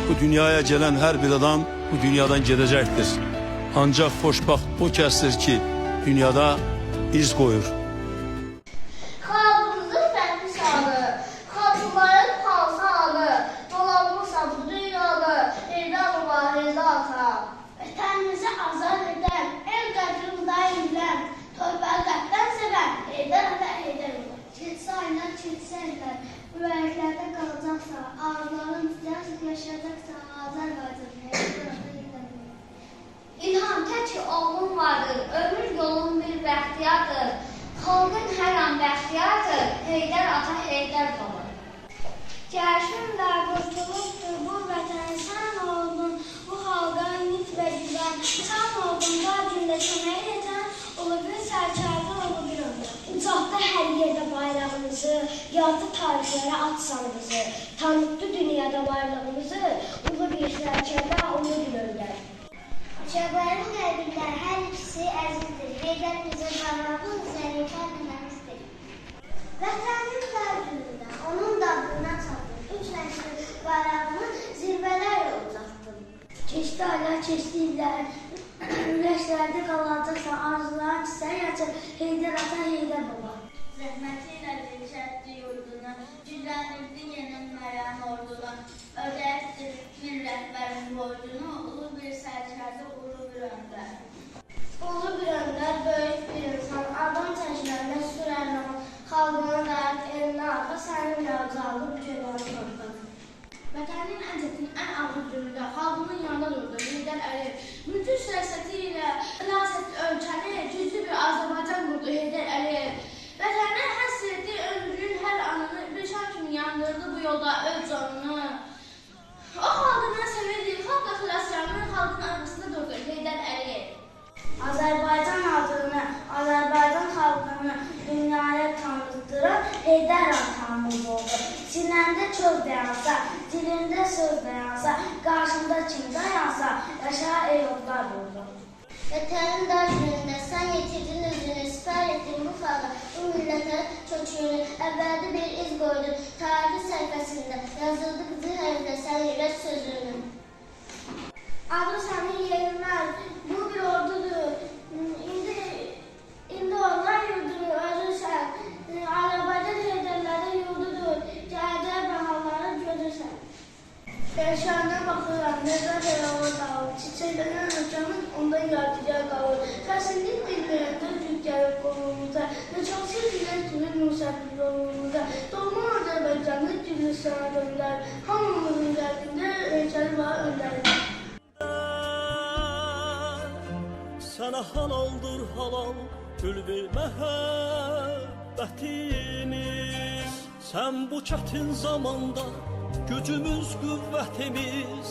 Bu dünyaya gelen her bir adam bu dünyadan gidecektir. Ancak xoşbaxt o kəsdir ki, dünyada iz koyur. Xalqımızın fərqli şanı, xalqların hansı anı, dolanmışsa bu dünyanı, Heydər baba, Heydər ata. Vətənimizi azad edən, el qədrində eylən, torpağı qəlbdən sevən, Heydər ata, Heydər baba. Kilsə aylar, kilsə illər, ürəklərdə qalacaqsa, arzuların yaşayacaqsa, Azərbaycan, Heydər ata, Heydər baba. İlham tək ki oğlum vardır, ömür yolun bir bəxtiyadır. Xalqın hər an bəxtiyardır, Heydər ata, Heydər baba. Cəşnlə qurtulubdur bu vətən, sən oldun bu xalqa ümid və güvən. Sən oldun var gündə kömək edən, ulu bir sərkərdə, ulu bir ömür. Ucaqda hər yerdə bayrağımızı, yazdı tarixlərə atsan bizi. Tanıtdı dünyada bayrağımızı, ulu bir sərkərdə, ulu bir ömür. Uşaqların qəlbində hər ikisi əzizdir, Heydər bizim bayrağın zərifə nənəmizdir. Vətənin dağında, onun dağına çatdır, üç nəsil bayrağını zirvələr olacaktır. Keçdi aylar, keçdi illər, ürəklərdə qalacaqsa, arzuların çiçəyi açır, Heydər ata, Heydər baba. Zəhməti ilə dirşətdi yurduna, güllənirdi yeni mərəm orduna, ödəkdir min rəhbərin borcunu, ulu bir sərkərdə, ulu bir öndər. Ulu bir öndər, böyük bir insan, adam çəklərlə sürər namı, xalqına dayaq, elinə arxa, sənin yavcalıb göləni torpaq. Vətənin ən çətin, ən ağır günündə xalqının yanında durdu Heydər Əliyev. Mülki siyasəti ilə xilas etdi ölkəni, güclü bir Azərbaycan qurdu Heydər Əliyev. Vətənə həsr etdi ömrünün hər anını, bir şan kimi yandırdı bu yolda öz canını. O xalqını sevirdi, xalq xilaskarını xalqın arasında durdu Heydər Əliyev. Azərbaycan adını, Azərbaycan xalqını dünyaya tanıtdıran Heydər atamız oldu. Sinəndə çöl dayansa, dilində söz dayansa, qarşında kim dayansa, yaşa eyollar oldu. Vətənin dar günündə sən yetirdin özünü, sipər etdin bu xalqa, bu millətə kökünü, əvvəldə bir iz qoydun, tarixi səhifəsində yazıldı qızıl hərflə sən yürət sözünü. Adı səni yerilməz, bu bir ordudur, indi onlar yurdunu özürsən, Azərbaycan Heydərlərdə yurdudur, gələcək baharları görürsən. Yaşarına baxıram, nəzər eləvə dağılır, çiçəklənən ölkəmin ondan yadigar qalır. Fəsillik bilməyəndə güc gəlir qolumuza, neçəsi dilək kimi müsəbbil yolumuza. Doğma Azərbaycanlı Gürcüstana göndər, hamımızın qəlbində heykəli var öndərir. Sənə halaldır halal, gül vermə həbbətini. Sən bu çətin zamanda gücümüz, qüvvətimiz,